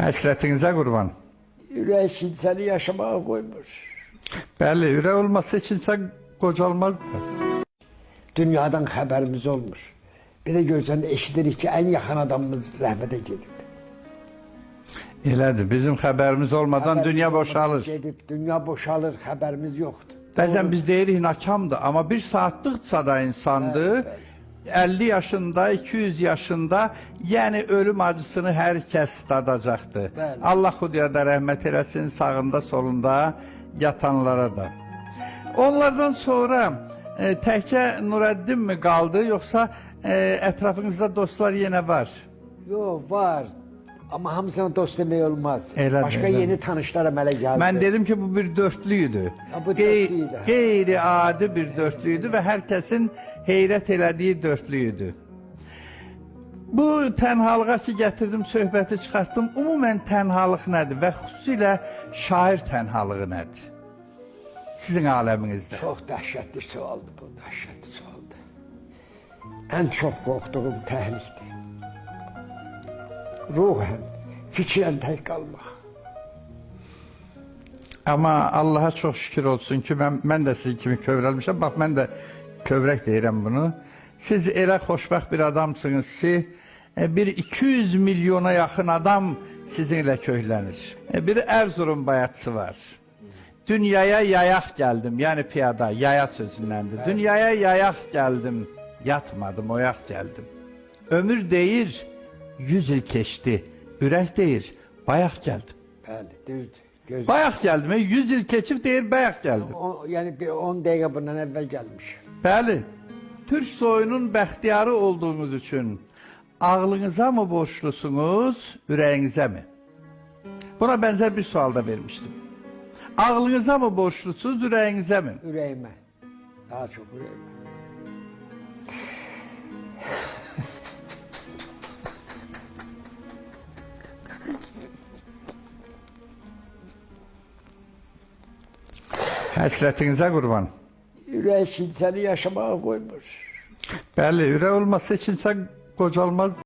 Həsrətinizə qurban. Ürək səni yaşamağa qoymur. Bəli, ürək olması içinsə qocalmazdı. Dünyadan xəbərimiz olmur. Bir də görsən eşidirik ki, ən yaxın adamımız rəhmətə gedib. Elədir, bizim xəbərimiz olmadan dünya boşalır. Dünya boşalır, xəbərimiz yoxdur. Bəzən biz deyirik nakamdır, amma bir saatlıqsa da insandır. 50 yaşında, 200 yaşında, yəni ölüm acısını hər kəs dadacaqdır. Allah Xudaya rəhmət eləsin, sağında solunda yatanlara da. Onlardan sonra təkcə Nurəddin mi qaldı, yoxsa ətrafınızda dostlar yenə var? Yox, var. Amma hamısına dost demək olmaz. Elədir, Başqa elədir. yeni tanışlar əmələ gəldi. Mən dedim ki, bu bir dörtlüydü. Bu dörtlüydü. Qeyri-adi bir dörtlüydü və hər kəsin heyrət elədiyi dörtlüydü. Bu tənhalığa ki, gətirdim, söhbəti çıxartdım. Ümumən tənhalıq nədir və xüsusilə şair tənhalığı nədir? Sizin aləminizdə. Çox dəhşətli sualdır bu, dəhşətli sualdır. Ən çox qorxduğum təhlikdir. Ruhen, fikrən tək qalmaq. Amma Allaha çox şükür olsun ki, mən də sizin kimi kövrəlmişəm. Bax, mən də kövrək deyirəm bunu. Siz elə xoşbəxt bir adamsınız ki, bir 200 milyona yaxın adam sizinlə köhlənir. Bir Erzurum bayatçısı var. Dünyaya yayaq gəldim, yəni piyada, yaya sözündəndir. Dünyaya yayaq gəldim, yatmadım, oyaq gəldim. Ömür deyir, 100 il keçdi, ürək deyir, bayaq gəldim. Bəli, düzdür. Bayaq gəldim, 100 il keçib deyir, bayaq gəldim. Yəni bir 10 dəqiqə bundan əvvəl gəlmiş. Bəli, Türk soyunun bəxtiyarı olduğunuz üçün ağlınıza mı borçlusunuz, ürəyinizə mi? Buna bənzər bir sual da vermişdim. Ağlınıza mı borçlusunuz, ürəyinizə mi? Ürəyimə, daha çox ürəyimə. Həsrətinizə qurban. Ürək səni yaşamağa qoymur. Bəli, ürək olması içinsə qocalmaz.